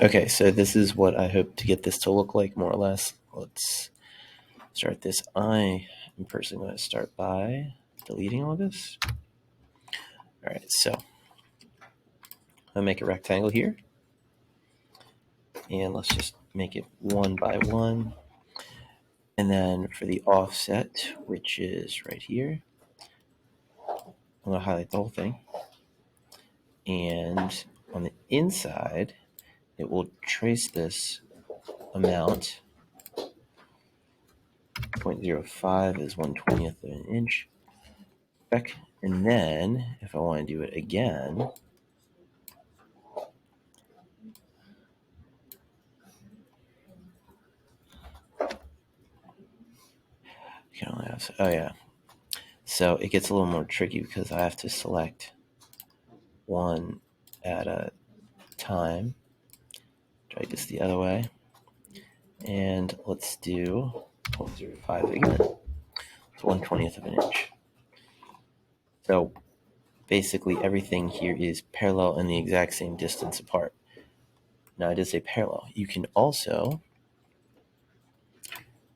Okay, so this is what I hope to get this to look like, more or less. Let's start this. I am personally going to start by deleting all this. All right, so I'll make a rectangle here. And let's just make it 1 by 1. And then for the offset, which is right here, I'm going to highlight the whole thing. And on the inside, it will trace this amount. 0.05 is 1/20th of an inch. Back. And then if I want to do it again, you can only have, oh yeah. So it gets a little more tricky because I have to select one at a time. Try this the other way. And let's do 0.05 again. It's 1/20th of an inch. So basically everything here is parallel and the exact same distance apart. Now it is a parallel. You can also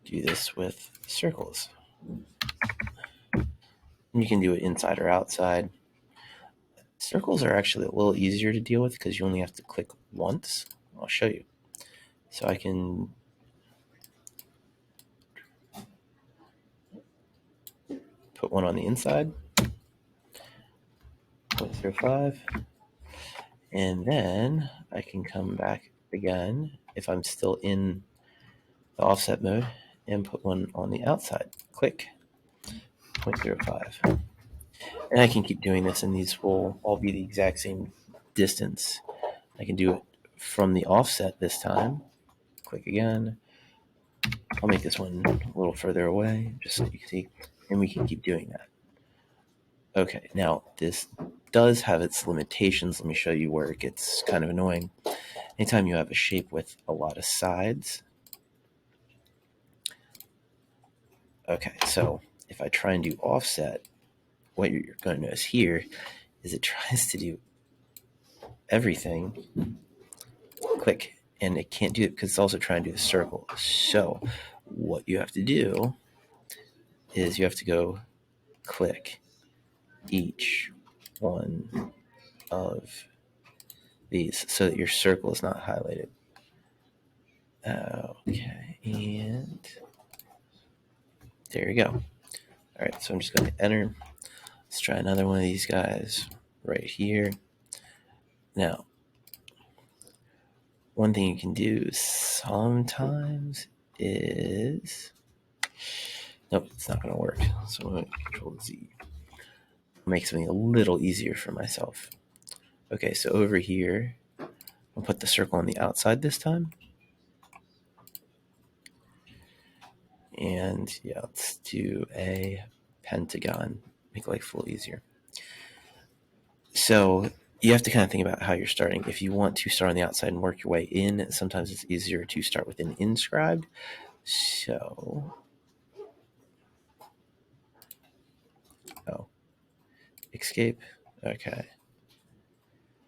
do this with circles. You can do it inside or outside. Circles are actually a little easier to deal with because you only have to click once. I'll show you. So I can put one on the inside, 0.05, and then I can come back again if I'm still in the offset mode and put one on the outside. Click 0.05. And I can keep doing this, and these will all be the exact same distance. I can do it from the offset this time. Click again. I'll make this one a little further away, just so you can see, and we can keep doing that. Okay, now this does have its limitations. Let me show you where it gets kind of annoying. Anytime you have a shape with a lot of sides. Okay, so if I try and do offset, what you're going to notice here is it tries to do everything. Click, and it can't do it because it's also trying to do the circle. So what you have to do is you have to go click each one of these so that your circle is not highlighted. Okay, and there you go. All right, so I'm just going to enter. Let's try another one of these guys right here. Now, one thing you can do sometimes is, nope, it's not going to work. So I'm going to Control Z. Make something a little easier for myself. Okay, so over here, I'll put the circle on the outside this time. And yeah, let's do a pentagon. Make life a little easier. So you have to kind of think about how you're starting. If you want to start on the outside and work your way in, sometimes it's easier to start with an inscribed. So, escape. Okay.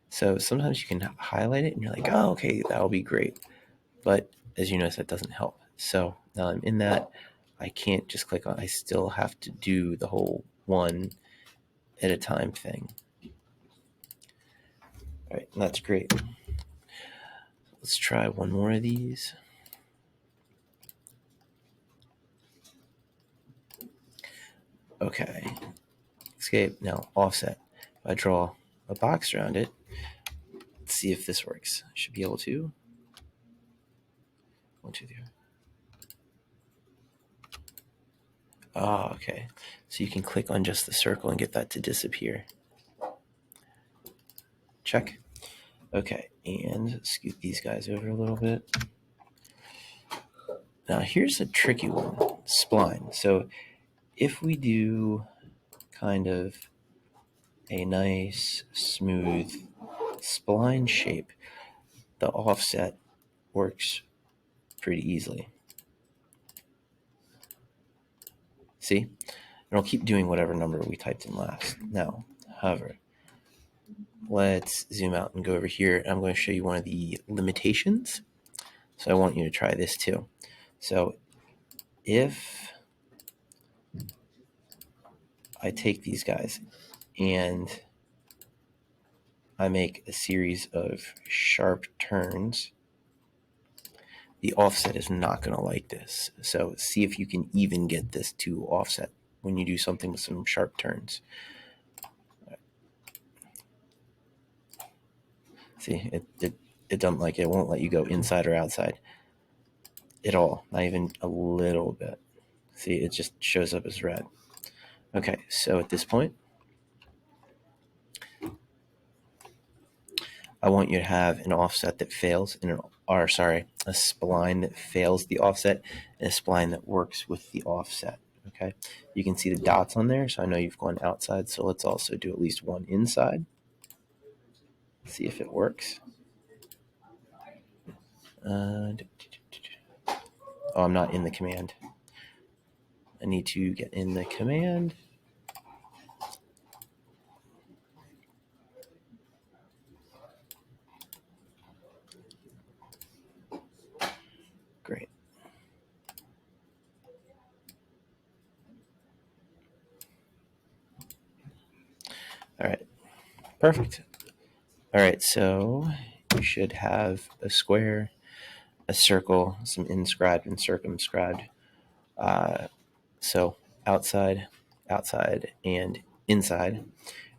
So sometimes you can highlight it and you're like, oh, okay, that'll be great. But as you notice, that doesn't help. So now I'm in that. I can't just click on, I still have to do the whole one at a time thing. All right, that's great. Let's try one more of these. Okay, escape. Now offset. If I draw a box around it, let's see if this works. I should be able to. 1, 2, 3. Okay. So you can click on just the circle and get that to disappear. Check. Okay, and scoot these guys over a little bit. Now here's a tricky one, spline. So if we do kind of a nice, smooth spline shape, the offset works pretty easily. See? And I'll keep doing whatever number we typed in last. Now, however, let's zoom out and go over here. I'm going to show you one of the limitations. So I want you to try this too. So if I take these guys and I make a series of sharp turns, the offset is not going to like this. So see if you can even get this to offset when you do something with some sharp turns. See, it doesn't like it. It won't let you go inside or outside at all, not even a little bit. See, it just shows up as red. Okay, so at this point, I want you to have an offset that fails, a spline that fails the offset, and a spline that works with the offset. Okay, you can see the dots on there, so I know you've gone outside. So let's also do at least one inside. See if it works. Oh, I'm not in the command. I need to get in the command. Great. All right. Perfect. All right. So you should have a square, a circle, some inscribed and circumscribed. So outside, outside, and inside.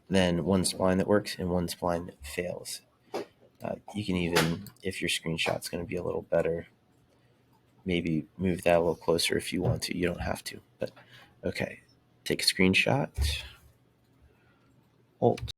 Then one spline that works and one spline that fails. You can even, if your screenshot's going to be a little better, maybe move that a little closer if you want to. You don't have to. But okay, take a screenshot. Alt.